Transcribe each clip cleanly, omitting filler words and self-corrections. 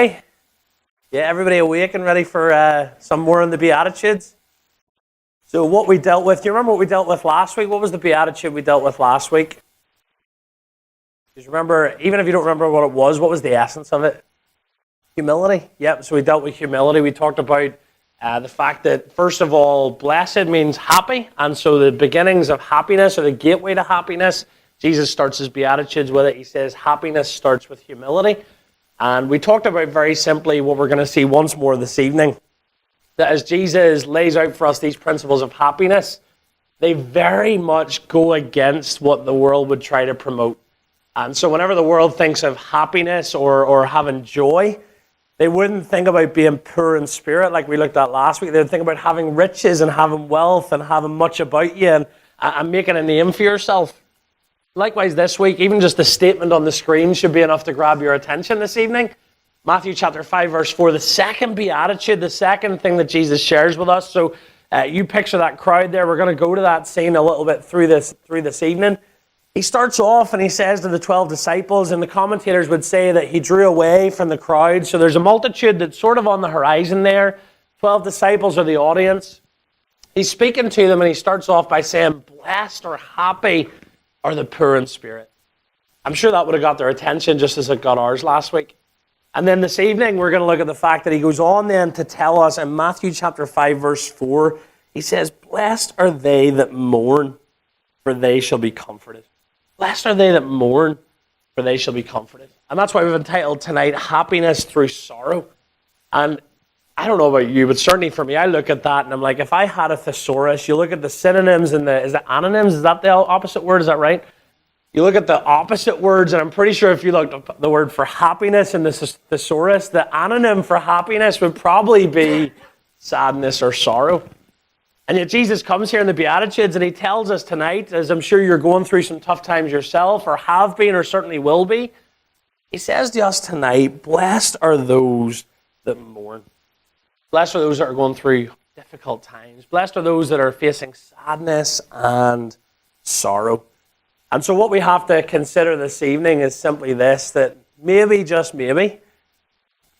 Hey, yeah, everybody awake and ready for some more on the Beatitudes? So what we dealt with, do you remember what we dealt with last week? What was the Beatitude we dealt with last week? Because remember, even if you don't remember what it was the essence of it? Humility. Yep, so we dealt with humility. We talked about the fact that, first of all, blessed means happy. And so the beginnings of happiness, or the gateway to happiness, Jesus starts his Beatitudes with it. He says happiness starts with humility. And we talked about very simply what we're going to see once more this evening. That as Jesus lays out for us these principles of happiness, they very much go against what the world would try to promote. And so whenever the world thinks of happiness or having joy, they wouldn't think about being poor in spirit like we looked at last week. They would think about having riches and having wealth and having much about you and making a name for yourself. Likewise this week, even just the statement on the screen should be enough to grab your attention this evening. Matthew chapter 5 verse 4, the second beatitude, the second thing that Jesus shares with us. So you picture that crowd there. We're going to go to that scene a little bit through this evening. He starts off and he says to the 12 disciples, and the commentators would say that he drew away from the crowd. So there's a multitude that's sort of on the horizon there. 12 disciples are the audience. He's speaking to them and he starts off by saying, blessed or happy are the poor in spirit. I'm sure that would have got their attention just as it got ours last week. And then this evening, we're going to look at the fact that he goes on then to tell us in Matthew chapter 5, verse 4, he says, blessed are they that mourn, for they shall be comforted. Blessed are they that mourn, for they shall be comforted. And that's why we've entitled tonight, Happiness Through Sorrow. And I don't know about you, but certainly for me, I look at that and I'm like, if I had a thesaurus, you look at the synonyms and is it antonyms? Is that the opposite word? Is that right? You look at the opposite words, and I'm pretty sure if you looked up the word for happiness in the thesaurus, the anonym for happiness would probably be sadness or sorrow. And yet Jesus comes here in the Beatitudes and he tells us tonight, as I'm sure you're going through some tough times yourself, or have been, or certainly will be, he says to us tonight, blessed are those that mourn. Blessed are those that are going through difficult times. Blessed are those that are facing sadness and sorrow. And so what we have to consider this evening is simply this, that maybe, just maybe,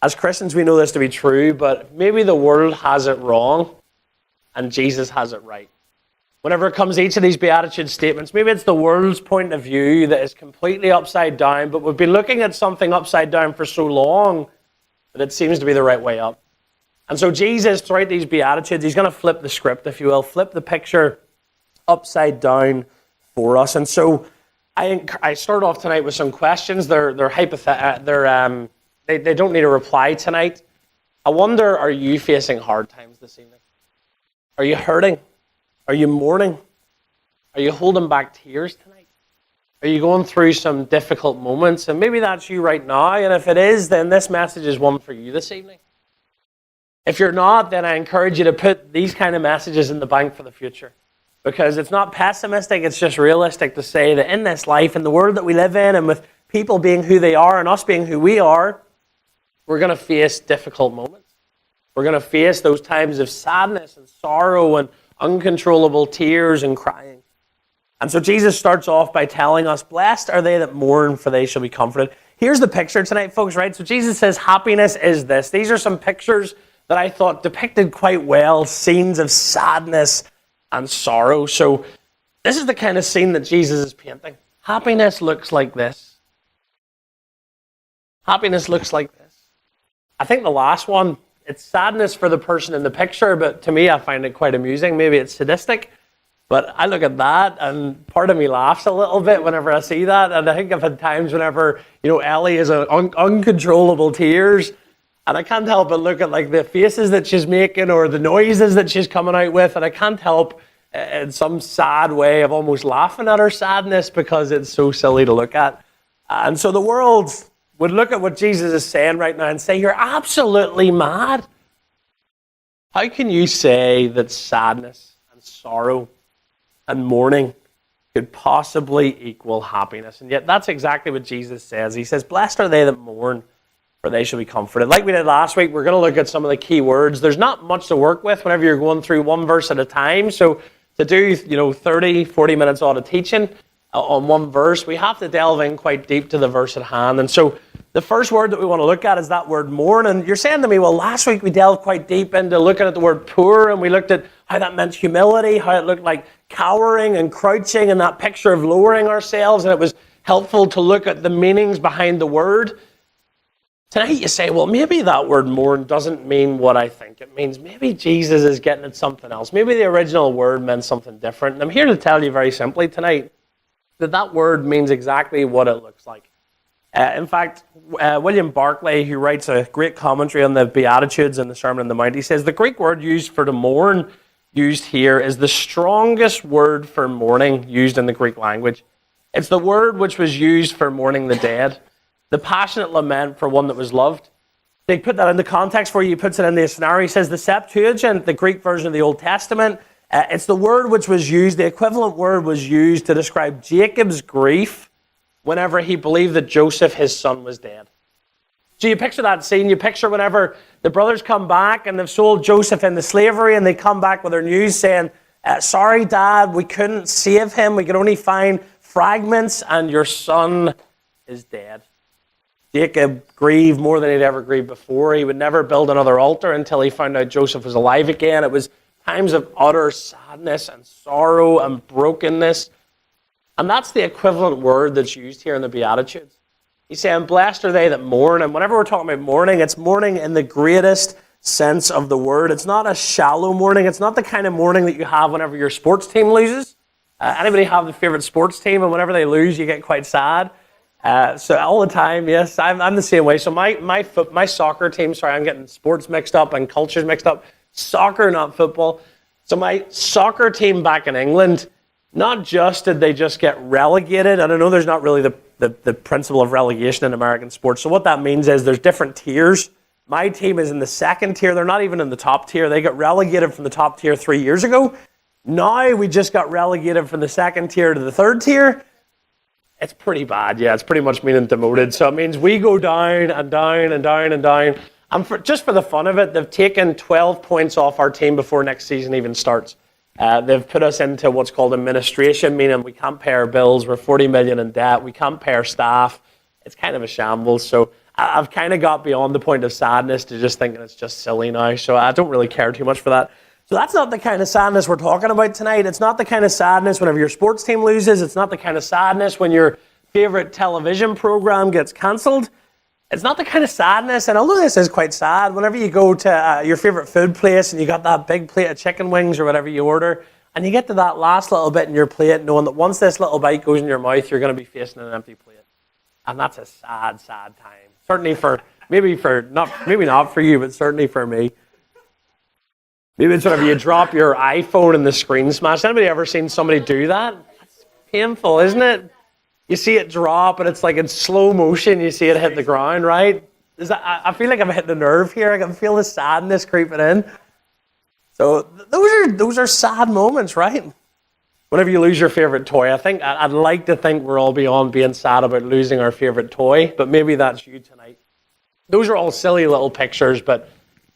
as Christians we know this to be true, but maybe the world has it wrong and Jesus has it right. Whenever it comes to each of these Beatitude statements, maybe it's the world's point of view that is completely upside down, but we've been looking at something upside down for so long that it seems to be the right way up. And so Jesus, throughout these Beatitudes, he's going to flip the script, if you will, flip the picture upside down for us. And so I start off tonight with some questions. They're hypothetical. They don't need a reply tonight. I wonder, are you facing hard times this evening? Are you hurting? Are you mourning? Are you holding back tears tonight? Are you going through some difficult moments? And maybe that's you right now. And if it is, then this message is one for you this evening. If you're not, then I encourage you to put these kind of messages in the bank for the future. Because it's not pessimistic, it's just realistic to say that in this life, in the world that we live in, and with people being who they are and us being who we are, we're going to face difficult moments. We're going to face those times of sadness and sorrow and uncontrollable tears and crying. And so Jesus starts off by telling us, blessed are they that mourn, for they shall be comforted. Here's the picture tonight, folks, right? So Jesus says happiness is this. These are some pictures that I thought depicted quite well scenes of sadness and sorrow. So this is the kind of scene that Jesus is painting. Happiness looks like this. Happiness looks like this. I think the last one, it's sadness for the person in the picture, but to me I find it quite amusing. Maybe it's sadistic, but I look at that and part of me laughs a little bit whenever I see that. And I think I've had times whenever, Ellie is uncontrollable tears, and I can't help but look at like the faces that she's making or the noises that she's coming out with, and I can't help in some sad way of almost laughing at her sadness because it's so silly to look at. And so the world would look at what Jesus is saying right now and say, you're absolutely mad. How can you say that sadness and sorrow and mourning could possibly equal happiness? And yet that's exactly what Jesus says. He says, blessed are they that mourn, for they shall be comforted. Like we did last week, we're going to look at some of the key words. There's not much to work with whenever you're going through one verse at a time. So to do, 30, 40 minutes out of teaching on one verse, we have to delve in quite deep to the verse at hand. And so The first word that we want to look at is that word mourn. And you're saying to me, well, last week we delved quite deep into looking at the word poor, and we looked at how that meant humility, how it looked like cowering and crouching and that picture of lowering ourselves, and it was helpful to look at the meanings behind the word. Tonight you say, well, maybe that word mourn doesn't mean what I think it means. Maybe Jesus is getting at something else. Maybe the original word meant something different. And I'm here to tell you very simply tonight that that word means exactly what it looks like. In fact, William Barclay, who writes a great commentary on the Beatitudes and the Sermon on the Mount, he says the Greek word used for to mourn, used here, is the strongest word for mourning used in the Greek language. It's the word which was used for mourning the dead, the passionate lament for one that was loved. They put that into context for you. He puts it in the scenario. He says the Septuagint, the Greek version of the Old Testament, it's the word which was used, the equivalent word was used to describe Jacob's grief whenever he believed that Joseph, his son, was dead. So you picture that scene. You picture whenever the brothers come back and they've sold Joseph into slavery, and they come back with their news saying, sorry, Dad, we couldn't save him. We could only find fragments, and your son is dead. Jacob grieved more than he'd ever grieved before. He would never build another altar until he found out Joseph was alive again. It was times of utter sadness and sorrow and brokenness. And that's the equivalent word that's used here in the Beatitudes. He's saying, blessed are they that mourn. And whenever we're talking about mourning, it's mourning in the greatest sense of the word. It's not a shallow mourning. It's not the kind of mourning that you have whenever your sports team loses. Anybody have a favorite sports team, and whenever they lose, you get quite sad? So all the time, yes, I'm the same way. So my soccer team, sorry, I'm getting sports mixed up and cultures mixed up. Soccer, not football. So my soccer team back in England, not just did they just get relegated, and I know there's not really the principle of relegation in American sports. So what that means is there's different tiers. My team is in the second tier. They're not even in the top tier. They got relegated from the top tier 3 years ago. Now we just got relegated from the second tier to the third tier. It's pretty bad. Yeah, it's pretty much meaning demoted. So it means we go down and down and down and down. And just for the fun of it, they've taken 12 points off our team before next season even starts. They've put us into what's called administration, meaning we can't pay our bills. We're 40 million in debt. We can't pay our staff. It's kind of a shambles. So I've kind of got beyond the point of sadness to just thinking it's just silly now. So I don't really care too much for that. So that's not the kind of sadness we're talking about tonight. It's not the kind of sadness whenever your sports team loses. It's not the kind of sadness when your favorite television program gets cancelled. It's not the kind of sadness, and although this is quite sad, whenever you go to your favorite food place and you got that big plate of chicken wings or whatever you order, and you get to that last little bit in your plate, knowing that once this little bite goes in your mouth, you're going to be facing an empty plate. And that's a sad, sad time. Certainly maybe not for you, but certainly for me. Maybe it's whenever you drop your iPhone and the screen smash. Anybody ever seen somebody do that? It's painful, isn't it? You see it drop, and it's like in slow motion. You see it hit the ground, right? I feel like I'm hitting a nerve here. I can feel the sadness creeping in. So those are sad moments, right? Whenever you lose your favorite toy, I'd like to think we're all beyond being sad about losing our favorite toy, but maybe that's you tonight. Those are all silly little pictures, but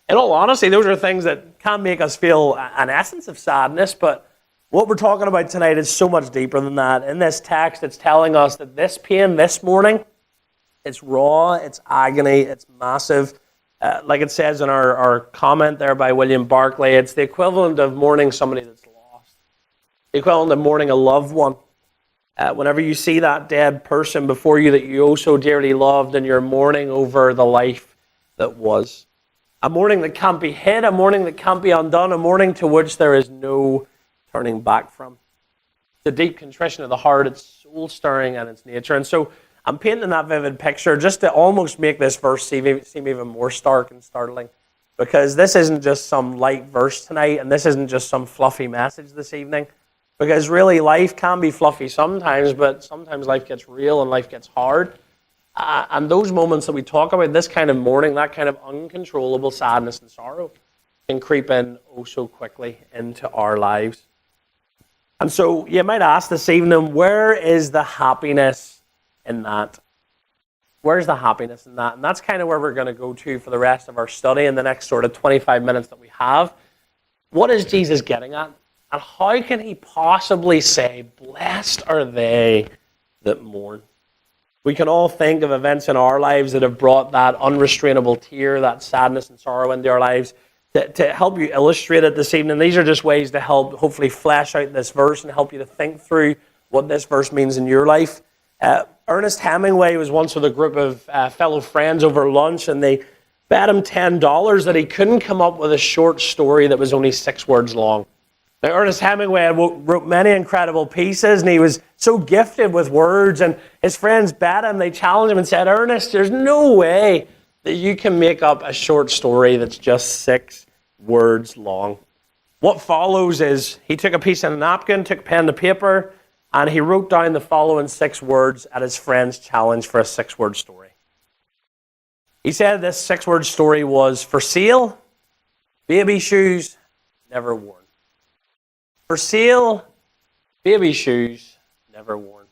in all honesty, those are things that can make us feel an essence of sadness, but what we're talking about tonight is so much deeper than that. In this text, it's telling us that this pain this morning, it's raw, it's agony, it's massive. Like it says in our comment there by William Barclay, it's the equivalent of mourning somebody that's lost. The equivalent of mourning a loved one. Whenever you see that dead person before you that you oh so dearly loved, and you're mourning over the life that was. A mourning that can't be hid, a mourning that can't be undone, a mourning to which there is no turning back from. It's a deep contrition of the heart. It's soul-stirring in its nature. And so I'm painting that vivid picture just to almost make this verse seem even more stark and startling, because this isn't just some light verse tonight, and this isn't just some fluffy message this evening, because really life can be fluffy sometimes, but sometimes life gets real and life gets hard. And those moments that we talk about, this kind of mourning, that kind of uncontrollable sadness and sorrow, can creep in oh so quickly into our lives. And so you might ask this evening, where is the happiness in that? Where's the happiness in that? And that's kind of where we're going to go to for the rest of our study in the next sort of 25 minutes that we have. What is Jesus getting at? And how can he possibly say, blessed are they that mourn? We can all think of events in our lives that have brought that unrestrainable tear, that sadness and sorrow into our lives. To help you illustrate it this evening, these are just ways to help hopefully flesh out this verse and help you to think through what this verse means in your life. Ernest Hemingway was once with a group of fellow friends over lunch, and they bet him $10 that he couldn't come up with a short story that was only 6 words long. Now, Ernest Hemingway wrote many incredible pieces, and he was so gifted with words, and his friends bet him, they challenged him and said, Ernest, there's no way that you can make up a short story that's just 6 words long. What follows is he took a piece of a napkin, took pen to paper, and he wrote down the following 6 words at his friend's challenge for a 6-word story. He said this 6-word story was, for sale, baby shoes, never worn. For sale, baby shoes, never worn.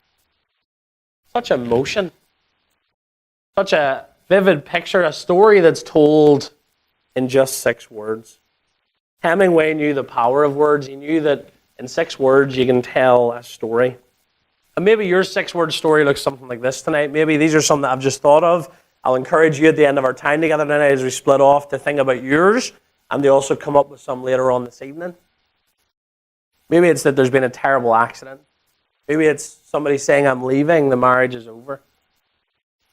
Such emotion. Such a vivid picture, a story that's told in just 6 words. Hemingway knew the power of words. He knew that in 6 words you can tell a story. And maybe your 6-word story looks something like this tonight. Maybe these are some that I've just thought of. I'll encourage you at the end of our time together tonight as we split off to think about yours and to also come up with some later on this evening. Maybe it's that there's been a terrible accident. Maybe it's somebody saying, I'm leaving, the marriage is over.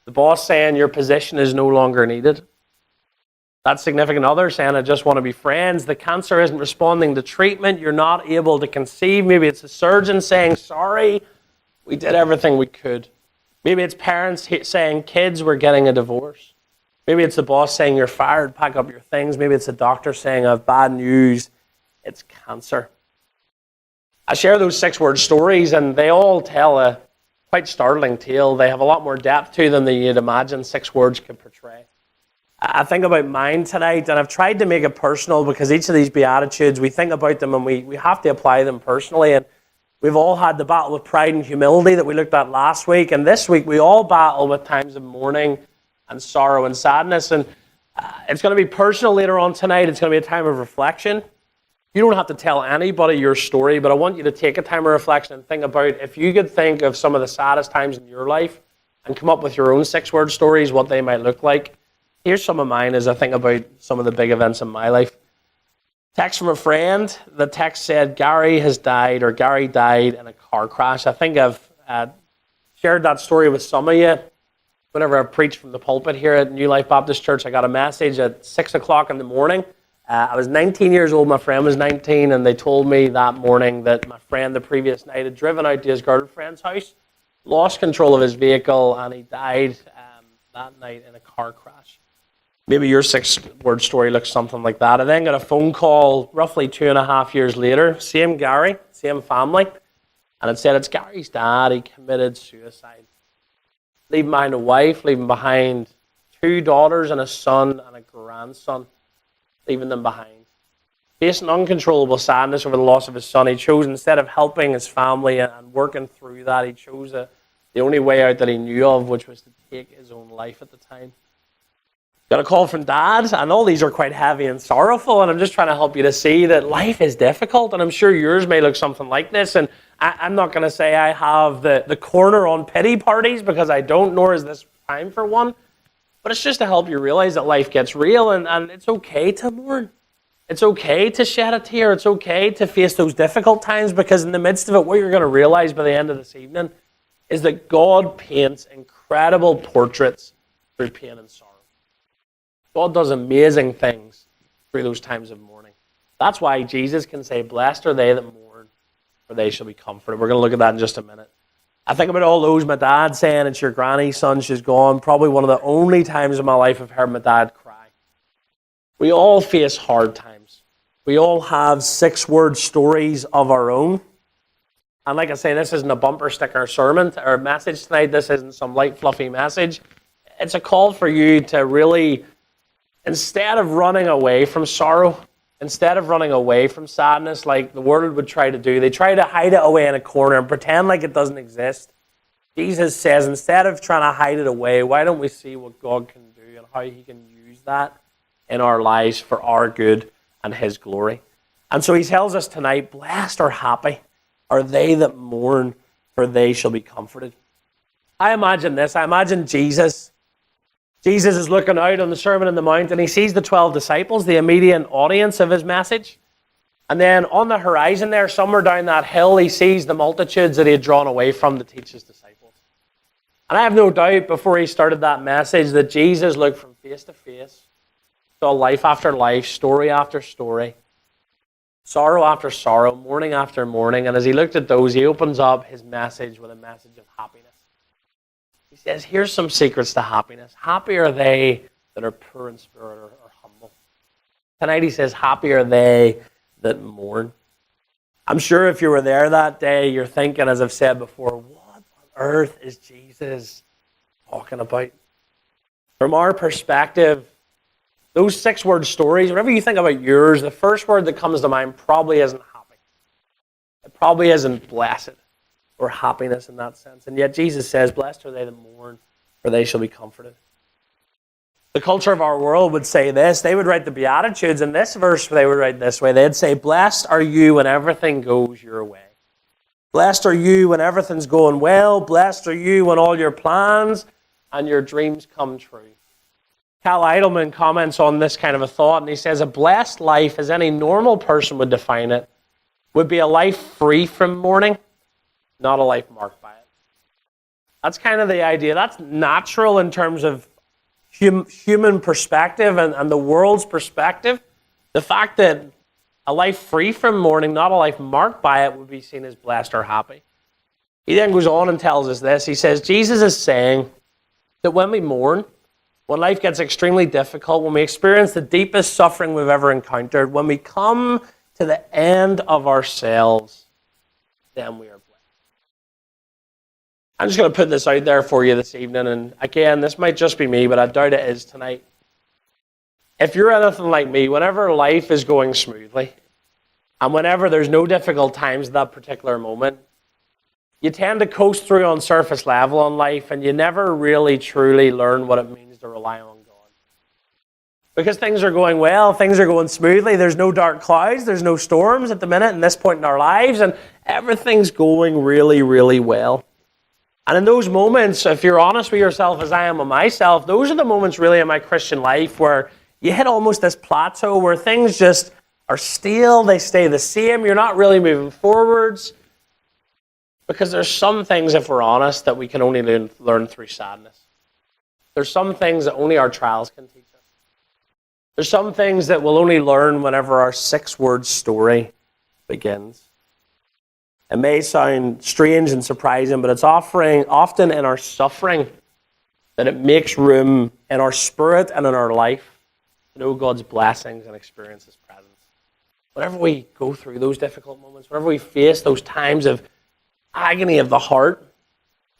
The boss saying your position is no longer needed. That significant other saying, I just want to be friends. The cancer isn't responding to treatment. You're not able to conceive. Maybe it's a surgeon saying, sorry, we did everything we could. Maybe it's parents saying, kids, we're getting a divorce. Maybe it's the boss saying, you're fired, pack up your things. Maybe it's a doctor saying, I have bad news, it's cancer. I share those 6-word stories, and they all tell a quite startling tale. They have a lot more depth to them than you'd imagine 6 words could portray. I think about mine tonight, and I've tried to make it personal because each of these Beatitudes, we think about them and we have to apply them personally. And we've all had the battle with pride and humility that we looked at last week. And this week, we all battle with times of mourning and sorrow and sadness. And it's going to be personal later on tonight. It's going to be a time of reflection. You don't have to tell anybody your story, but I want you to take a time of reflection and think about if you could think of some of the saddest times in your life and come up with your own 6-word stories, what they might look like. Here's some of mine as I think about some of the big events in my life. Text from a friend. The text said, Gary died in a car crash. I think I've shared that story with some of you. Whenever I preached from the pulpit here at New Life Baptist Church, I got a message at 6 o'clock in the morning. I was 19 years old, my friend was 19, and they told me that morning that my friend the previous night had driven out to his girlfriend's house, lost control of his vehicle, and he died that night in a car crash. Maybe your 6-word story looks something like that. I then got a phone call roughly 2.5 years later, same Gary, same family, and it said it's Gary's dad, he committed suicide. Leaving behind a wife, leaving behind 2 daughters and a son and a grandson, leaving them behind. Facing uncontrollable sadness over the loss of his son, he chose, instead of helping his family and working through that, he chose the only way out that he knew of, which was to take his own life at the time. Got a call from Dad, and all these are quite heavy and sorrowful, and I'm just trying to help you to see that life is difficult, and I'm sure yours may look something like this, and I'm not going to say I have the corner on pity parties, because I don't, nor is this time for one, but it's just to help you realize that life gets real, and it's okay to mourn. It's okay to shed a tear. It's okay to face those difficult times, because in the midst of it, what you're going to realize by the end of this evening is that God paints incredible portraits through pain and sorrow. God does amazing things through those times of mourning. That's why Jesus can say, blessed are they that mourn, for they shall be comforted. We're going to look at that in just a minute. I think about all those, my dad saying, it's your granny, son, she's gone. Probably one of the only times in my life I've heard my dad cry. We all face hard times. We all have 6-word stories of our own. And like I say, this isn't a bumper sticker sermon or message tonight. This isn't some light, fluffy message. It's a call for you to really, instead of running away from sorrow, instead of running away from sadness like the world would try to do, they try to hide it away in a corner and pretend like it doesn't exist. Jesus says, instead of trying to hide it away, why don't we see what God can do and how he can use that in our lives for our good and his glory. And so he tells us tonight, blessed or happy are they that mourn, for they shall be comforted. I imagine this. I imagine Jesus. Jesus is looking out on the Sermon on the Mount and he sees the 12 disciples, the immediate audience of his message. And then on the horizon there, somewhere down that hill, he sees the multitudes that he had drawn away from to teach his disciples. And I have no doubt before he started that message that Jesus looked from face to face, saw life after life, story after story, sorrow after sorrow, morning after morning. And as he looked at those, he opens up his message with a message of happiness. He says, here's some secrets to happiness. Happy are they that are poor in spirit or humble. Tonight he says, happy are they that mourn. I'm sure if you were there that day, you're thinking, as I've said before, what on earth is Jesus talking about? From our perspective, those 6-word stories, whenever you think about yours, the first word that comes to mind probably isn't happy. It probably isn't blessed or happiness in that sense. And yet Jesus says, blessed are they that mourn, for they shall be comforted. The culture of our world would say this. They would write the Beatitudes. In this verse, they would write this way. They'd say, blessed are you when everything goes your way. Blessed are you when everything's going well. Blessed are you when all your plans and your dreams come true. Cal Eidelman comments on this kind of a thought, and he says, a blessed life, as any normal person would define it, would be a life free from mourning, not a life marked by it. That's kind of the idea. That's natural in terms of human perspective and the world's perspective. The fact that a life free from mourning, not a life marked by it, would be seen as blessed or happy. He then goes on and tells us this. He says, Jesus is saying that when we mourn, when life gets extremely difficult, when we experience the deepest suffering we've ever encountered, when we come to the end of ourselves, then we are blessed. I'm just going to put this out there for you this evening, and again, this might just be me, but I doubt it is tonight. If you're anything like me, whenever life is going smoothly, and whenever there's no difficult times at that particular moment, you tend to coast through on surface level on life, and you never really truly learn what it means to rely on God. Because things are going well, things are going smoothly, there's no dark clouds, there's no storms at the minute in this point in our lives, and everything's going really, really well. And in those moments, if you're honest with yourself as I am with myself, those are the moments really in my Christian life where you hit almost this plateau where things just are still, they stay the same, you're not really moving forwards. Because there's some things, if we're honest, that we can only learn through sadness. There's some things that only our trials can teach us. There's some things that we'll only learn whenever our 6-word story begins. It may sound strange and surprising, but it's often in our suffering that it makes room in our spirit and in our life to know God's blessings and experience His presence. Whenever we go through those difficult moments, whenever we face those times of agony of the heart,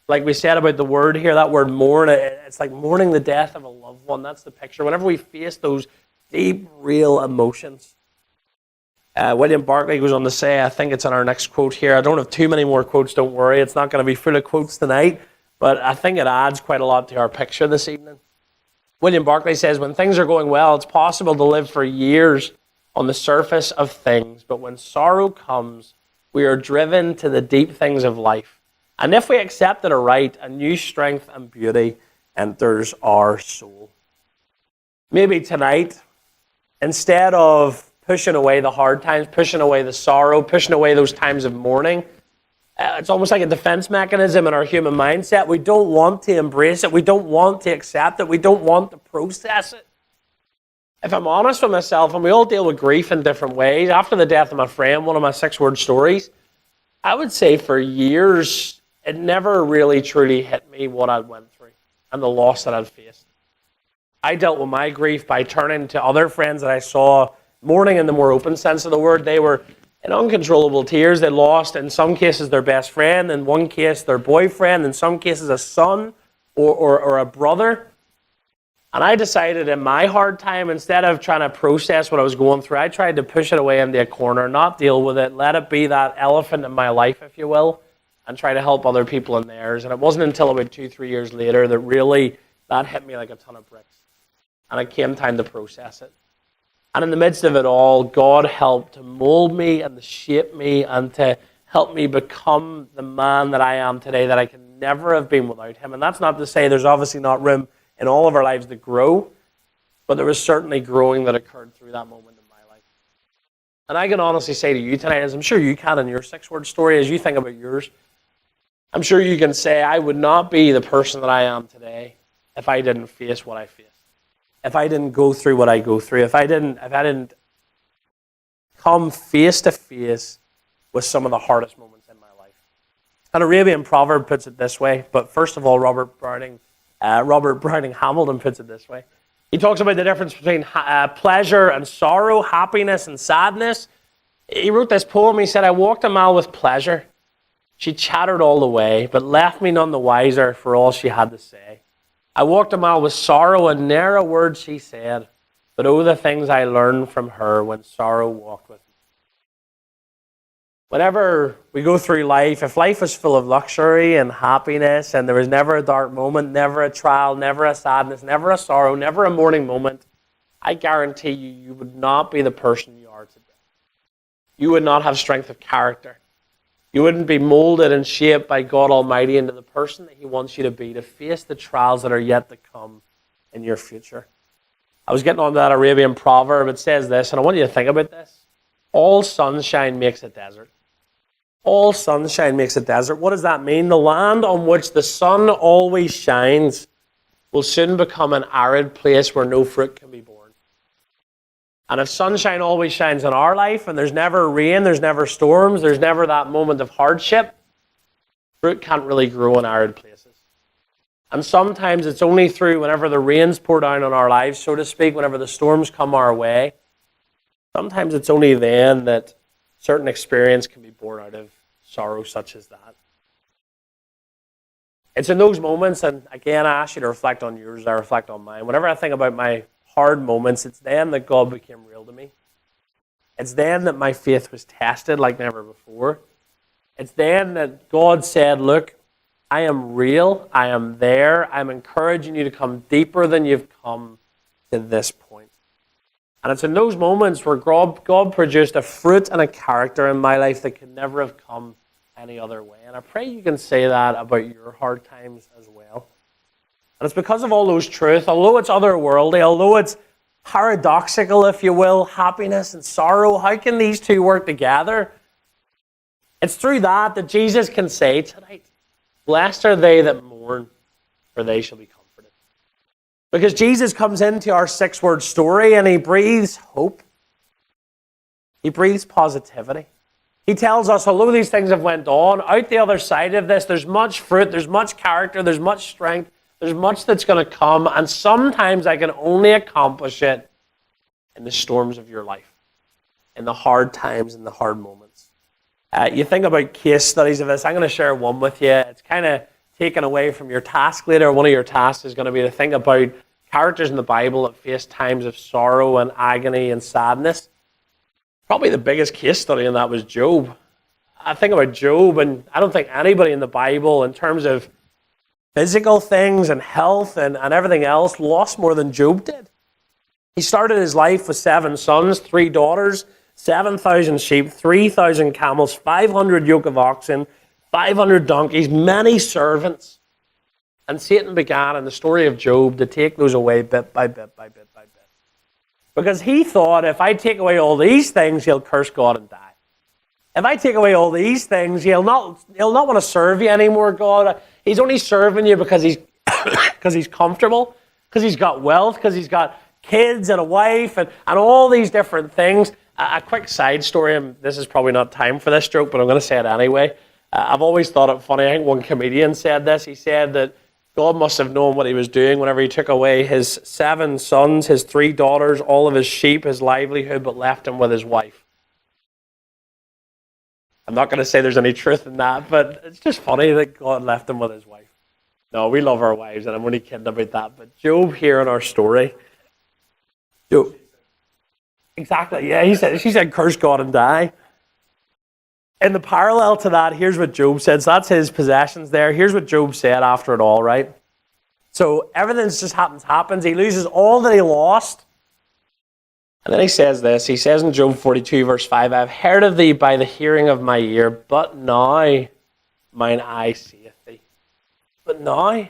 like we said about the word here, that word mourn, it's like mourning the death of a loved one. That's the picture. Whenever we face those deep, real emotions. William Barclay goes on to say, I think it's in our next quote here. I don't have too many more quotes, don't worry. It's not going to be full of quotes tonight, but I think it adds quite a lot to our picture this evening. William Barclay says, when things are going well, it's possible to live for years on the surface of things, but when sorrow comes, we are driven to the deep things of life. And if we accept it aright, a new strength and beauty enters our soul. Maybe tonight, instead of pushing away the hard times, pushing away the sorrow, pushing away those times of mourning, it's almost like a defense mechanism in our human mindset. We don't want to embrace it. We don't want to accept it. We don't want to process it. If I'm honest with myself, and we all deal with grief in different ways, after the death of my friend, one of my 6-word stories, I would say for years, it never really truly hit me what I went through and the loss that I'd faced. I dealt with my grief by turning to other friends that I saw mourning in the more open sense of the word. They were in uncontrollable tears. They lost, in some cases, their best friend, in one case, their boyfriend, in some cases, a son or a brother. And I decided in my hard time, instead of trying to process what I was going through, I tried to push it away into a corner, not deal with it, let it be that elephant in my life, if you will, and try to help other people in theirs. And it wasn't until about 2-3 years later that really that hit me like a ton of bricks. And it came time to process it. And in the midst of it all, God helped to mold me and to shape me and to help me become the man that I am today, that I can never have been without him. And that's not to say there's obviously not room in all of our lives to grow, but there was certainly growing that occurred through that moment in my life. And I can honestly say to you tonight, as I'm sure you can in your 6-word story, as you think about yours, I'm sure you can say, I would not be the person that I am today if I didn't face what I faced. If I didn't go through what I go through, if I didn't come face to face with some of the hardest moments in my life. An Arabian proverb puts it this way, but first of all, Robert Browning Hamilton puts it this way. He talks about the difference between pleasure and sorrow, happiness and sadness. He wrote this poem. He said, I walked a mile with pleasure. She chattered all the way, but left me none the wiser for all she had to say. I walked a mile with sorrow, and ne'er a word she said, but oh, the things I learned from her when sorrow walked with me. Whenever we go through life, if life was full of luxury and happiness, and there was never a dark moment, never a trial, never a sadness, never a sorrow, never a mourning moment, I guarantee you, you would not be the person you are today. You would not have strength of character. You wouldn't be molded and shaped by God Almighty into the person that He wants you to be, to face the trials that are yet to come in your future. I was getting on to that Arabian proverb. It says this, and I want you to think about this. All sunshine makes a desert. All sunshine makes a desert. What does that mean? The land on which the sun always shines will soon become an arid place where no fruit can be born. And if sunshine always shines in our life and there's never rain, there's never storms, there's never that moment of hardship, fruit can't really grow in arid places. And sometimes it's only through whenever the rains pour down on our lives, so to speak, whenever the storms come our way, sometimes it's only then that certain experience can be born out of sorrow such as that. It's in those moments, and again, I ask you to reflect on yours, I reflect on mine. Whenever I think about my hard moments, it's then that God became real to me. It's then that my faith was tested like never before. It's then that God said, look, I am real, I am there, I'm encouraging you to come deeper than you've come to this point. And it's in those moments where God produced a fruit and a character in my life that could never have come any other way. And I pray you can say that about your hard times as well. And it's because of all those truths, although it's otherworldly, although it's paradoxical, if you will, happiness and sorrow, how can these two work together? It's through that that Jesus can say tonight, blessed are they that mourn, for they shall be comforted. Because Jesus comes into our 6-word story and He breathes hope. He breathes positivity. He tells us, although these things have went on, out the other side of this, there's much fruit, there's much character, there's much strength, there's much that's going to come, and sometimes I can only accomplish it in the storms of your life, in the hard times, in the hard moments. You think about case studies of this. I'm going to share one with you. It's kind of taken away from your task later. One of your tasks is going to be to think about characters in the Bible that face times of sorrow and agony and sadness. Probably the biggest case study in that was Job. I think about Job, and I don't think anybody in the Bible, in terms of physical things and health and everything else, lost more than Job did. He started his life with 7 sons, 3 daughters, 7,000 sheep, 3,000 camels, 500 yoke of oxen, 500 donkeys, many servants. And Satan began in the story of Job to take those away bit by bit by bit by bit. Because he thought, if I take away all these things, he'll curse God and die. If I take away all these things, he'll not want to serve you anymore, God. He's only serving you because he's comfortable, because he's got wealth, because he's got kids and a wife and all these different things. A quick side story, and this is probably not time for this joke, but I'm going to say it anyway. I've always thought it funny. I think one comedian said this. He said that God must have known what He was doing whenever He took away his 7 sons, his 3 daughters, all of his sheep, his livelihood, but left him with his wife. I'm not going to say there's any truth in that, but it's just funny that God left him with his wife. No, we love our wives, and I'm only kidding about that. But Job here in our story, Job, exactly, yeah, she said, curse God and die. In the parallel to that, here's what Job said. So that's his possessions there. Here's what Job said after it all, right? So everything that just happens. He loses all that he lost. And then he says this. He says in Job 42, verse 5, I have heard of thee by the hearing of my ear, but now mine eye seeth thee. but now.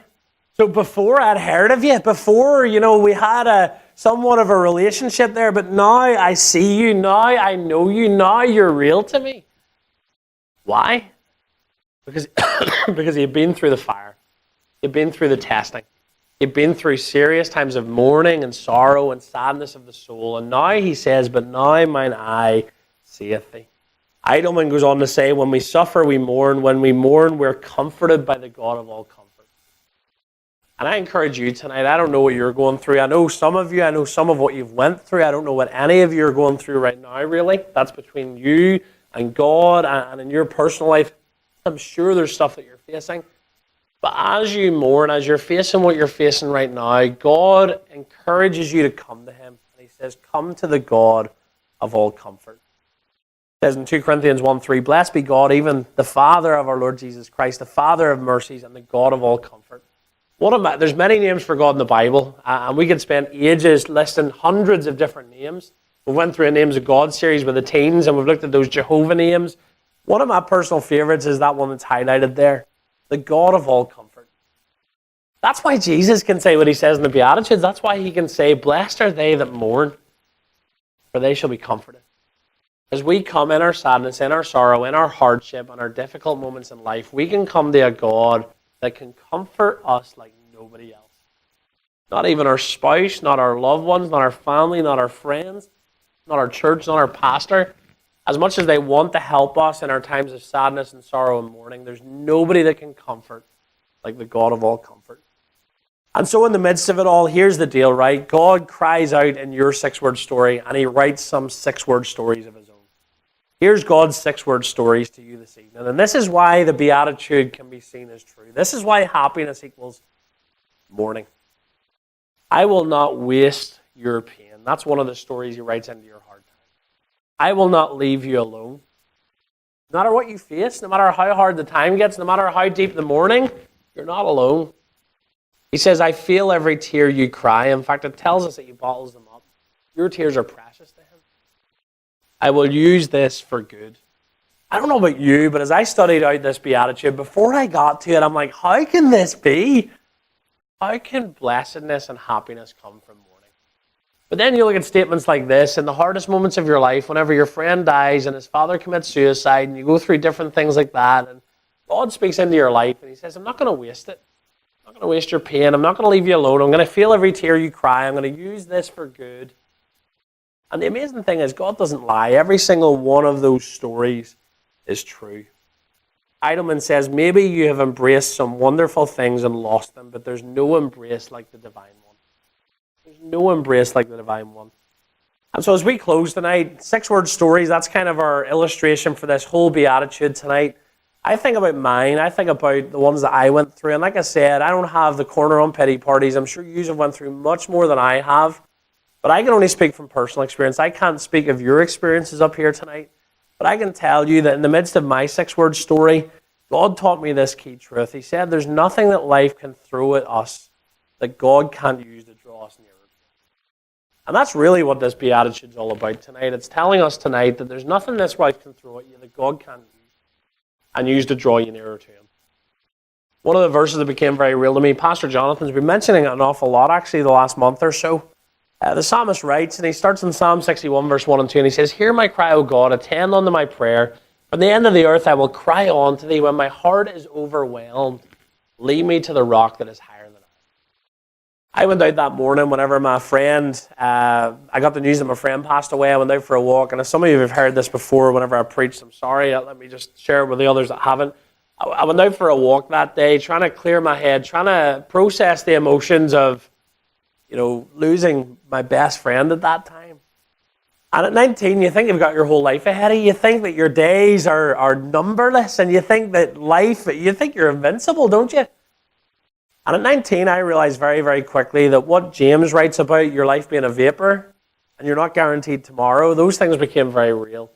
So before I'd heard of you, before, we had a somewhat of a relationship there, but now I see you, now I know you, now you're real to me. Why? Because, because you've been through the fire. You've been through the testing. You've been through serious times of mourning and sorrow and sadness of the soul. And now he says, but now mine eye seeth thee. Idleman goes on to say, when we suffer, we mourn. When we mourn, we're comforted by the God of all comfort. And I encourage you tonight, I don't know what you're going through. I know some of you, I know some of what you've went through. I don't know what any of you are going through right now, really. That's between you and God and in your personal life. I'm sure there's stuff that you're facing. But as you mourn, as you're facing what you're facing right now, God encourages you to come to him. And he says, come to the God of all comfort. It says in 2 Corinthians 1:3, blessed be God, even the Father of our Lord Jesus Christ, the Father of mercies and the God of all comfort. There's many names for God in the Bible, and we could spend ages listing hundreds of different names. We went through a Names of God series with the teens, and we've looked at those Jehovah names. One of my personal favorites is that one that's highlighted there, the God of all comfort. That's why Jesus can say what he says in the Beatitudes. That's why he can say, blessed are they that mourn, for they shall be comforted. As we come in our sadness, in our sorrow, in our hardship, in our difficult moments in life, we can come to a God that can comfort us like nobody else. Not even our spouse, not our loved ones, not our family, not our friends, not our church, not our pastor. As much as they want to help us in our times of sadness and sorrow and mourning, there's nobody that can comfort like the God of all comfort. And so in the midst of it all, here's the deal, right? God cries out in your 6-word story, and he writes some 6-word stories of his own. Here's God's 6-word stories to you this evening. And this is why the Beatitude can be seen as true. This is why happiness equals mourning. I will not waste your pain. That's one of the stories he writes into your hard time. I will not leave you alone. No matter what you face, no matter how hard the time gets, no matter how deep the mourning, you're not alone. He says, I feel every tear you cry. In fact, it tells us that he bottles them up. Your tears are precious to him. I will use this for good. I don't know about you, but as I studied out this Beatitude, before I got to it, I'm like, how can this be? How can blessedness and happiness come from mourning? But then you look at statements like this, in the hardest moments of your life, whenever your friend dies and his father commits suicide, and you go through different things like that, and God speaks into your life, and he says, I'm not going to waste it. I'm not going to waste your pain. I'm not going to leave you alone. I'm going to feel every tear you cry. I'm going to use this for good. And the amazing thing is, God doesn't lie. Every single one of those stories is true. Idleman says, maybe you have embraced some wonderful things and lost them, but there's no embrace like the divine one. There's no embrace like the divine one. And so as we close tonight, 6-word stories, that's kind of our illustration for this whole Beatitude tonight. I think about mine. I think about the ones that I went through. And like I said, I don't have the corner on pity parties. I'm sure you have went through much more than I have. But I can only speak from personal experience. I can't speak of your experiences up here tonight. But I can tell you that in the midst of my 6-word story, God taught me this key truth. He said there's nothing that life can throw at us that God can't use to draw us nearer to him. And that's really what this Beatitude is all about tonight. It's telling us tonight that there's nothing this life can throw at you that God can't use and use to draw you nearer to him. One of the verses that became very real to me, Pastor Jonathan's been mentioning it an awful lot actually the last month or so. The psalmist writes, and he starts in Psalm 61, verse 1 and 2, and he says, hear my cry, O God, attend unto my prayer. From the end of the earth I will cry on to thee. When my heart is overwhelmed, lead me to the rock that is higher than I went out that morning whenever my friend, I got the news that my friend passed away. I went out for a walk, and as some of you have heard this before, whenever I preached, I'm sorry, let me just share it with the others that haven't. I went out for a walk that day, trying to clear my head, trying to process the emotions of losing my best friend at that time. And at 19, you think you've got your whole life ahead of you. You think that your days are numberless, and you think that you think you're invincible, don't you? And at 19, I realized very, very quickly that what James writes about your life being a vapor, and you're not guaranteed tomorrow, those things became very real.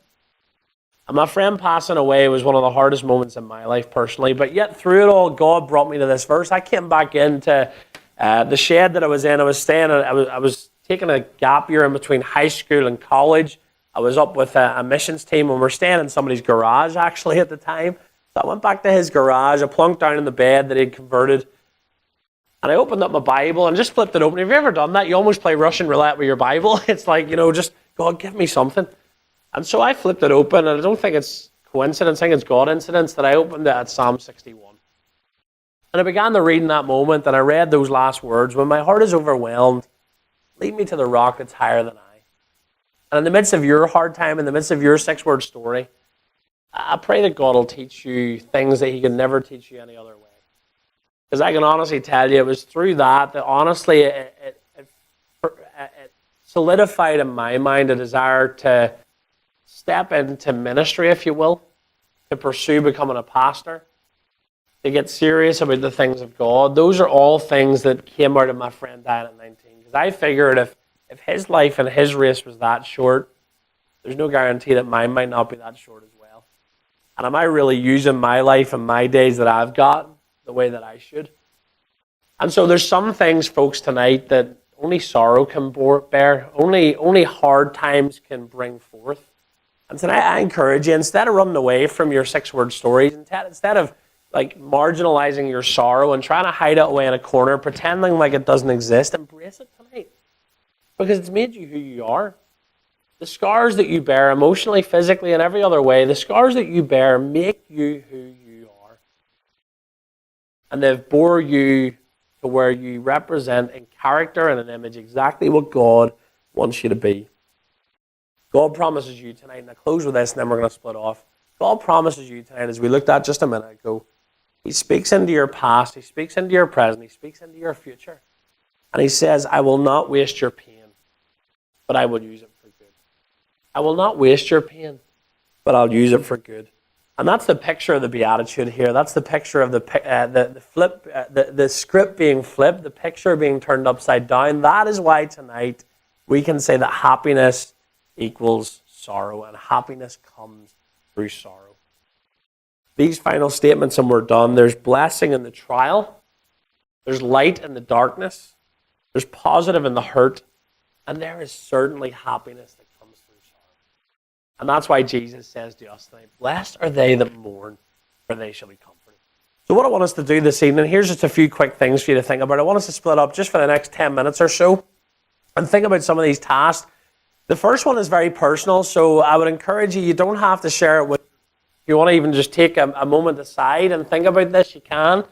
And my friend passing away was one of the hardest moments in my life personally, but yet through it all, God brought me to this verse. I came back into the shed that I was in. I was taking a gap year in between high school and college. I was up with a missions team, and we're staying in somebody's garage actually at the time. So I went back to his garage, I plunked down in the bed that he'd converted, and I opened up my Bible and just flipped it open. Have you ever done that? You almost play Russian roulette with your Bible. It's like, just, God, give me something. And so I flipped it open, and I don't think it's coincidence, I think it's God incidence that I opened it at Psalm 61. And I began to read in that moment, and I read those last words, when my heart is overwhelmed, lead me to the rock that's higher than I. And in the midst of your hard time, in the midst of your 6-word story, I pray that God will teach you things that he can never teach you any other way. Because I can honestly tell you, it was through that honestly it solidified in my mind a desire to step into ministry, if you will, to pursue becoming a pastor, to get serious about the things of God. Those are all things that came out of my friend dying at 19. Because I figured if his life and his race was that short, there's no guarantee that mine might not be that short as well. And am I really using my life and my days that I've got the way that I should? And so there's some things, folks, tonight that only sorrow can bear, only hard times can bring forth. And tonight I encourage you, instead of running away from your 6-word stories, instead of like marginalizing your sorrow and trying to hide it away in a corner, pretending like it doesn't exist, embrace it tonight. Because it's made you who you are. The scars that you bear emotionally, physically, and every other way, the scars that you bear make you who you are. And they've bore you to where you represent in character and an image exactly what God wants you to be. God promises you tonight, and I close with this and then we're going to split off. God promises you tonight, as we looked at just a minute ago, he speaks into your past, he speaks into your present, he speaks into your future. And he says, I will not waste your pain, but I will use it for good. I will not waste your pain, but I'll use it for good. And that's the picture of the Beatitude here. That's the picture of the script being flipped, the picture being turned upside down. That is why tonight we can say that happiness equals sorrow, and happiness comes through sorrow. These final statements, and we're done. There's blessing in the trial. There's light in the darkness. There's positive in the hurt. And there is certainly happiness that comes through sorrow. And that's why Jesus says to us tonight, blessed are they that mourn, for they shall be comforted. So what I want us to do this evening, here's just a few quick things for you to think about. I want us to split up just for the next 10 minutes or so and think about some of these tasks. The first one is very personal, so I would encourage you don't have to share it with, if you want to even just take a moment aside and think about this, you can.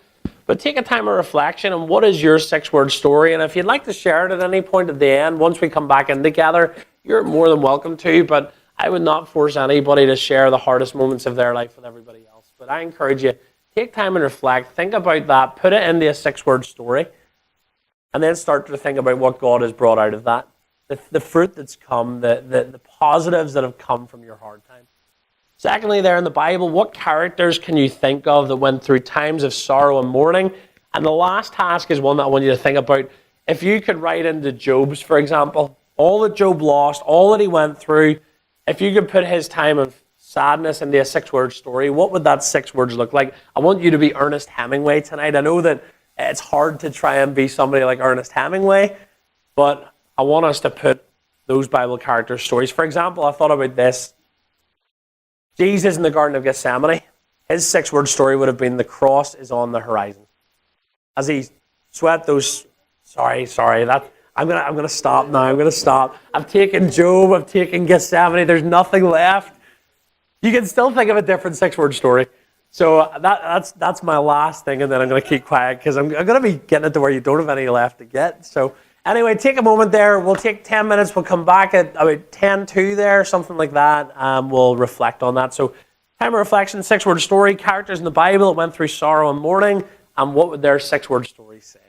But take a time of reflection on what is your 6-word story. And if you'd like to share it at any point at the end, once we come back in together, you're more than welcome to. But I would not force anybody to share the hardest moments of their life with everybody else. But I encourage you, take time and reflect, think about that, put it into a 6-word story, and then start to think about what God has brought out of that. The fruit that's come, the positives that have come from your hard time. Secondly, there in the Bible, what characters can you think of that went through times of sorrow and mourning? And the last task is one that I want you to think about. If you could write into Job's, for example, all that Job lost, all that he went through, if you could put his time of sadness into a 6-word story, what would that 6 words look like? I want you to be Ernest Hemingway tonight. I know that it's hard to try and be somebody like Ernest Hemingway, but I want us to put those Bible character stories. For example, I thought about this. Jesus in the Garden of Gethsemane, his 6-word story would have been the cross is on the horizon. As he sweat those, I'm gonna stop now. I'm gonna stop. I've taken Job, I've taken Gethsemane. There's nothing left. You can still think of a different 6-word story. So that's my last thing, and then I'm gonna keep quiet because I'm gonna be getting it to where you don't have any left to get. So anyway, take a moment there. We'll take 10 minutes. We'll come back at about 10:02 there, something like that. We'll reflect on that. So time of reflection, 6-word story, characters in the Bible that went through sorrow and mourning, and what would their 6-word stories say?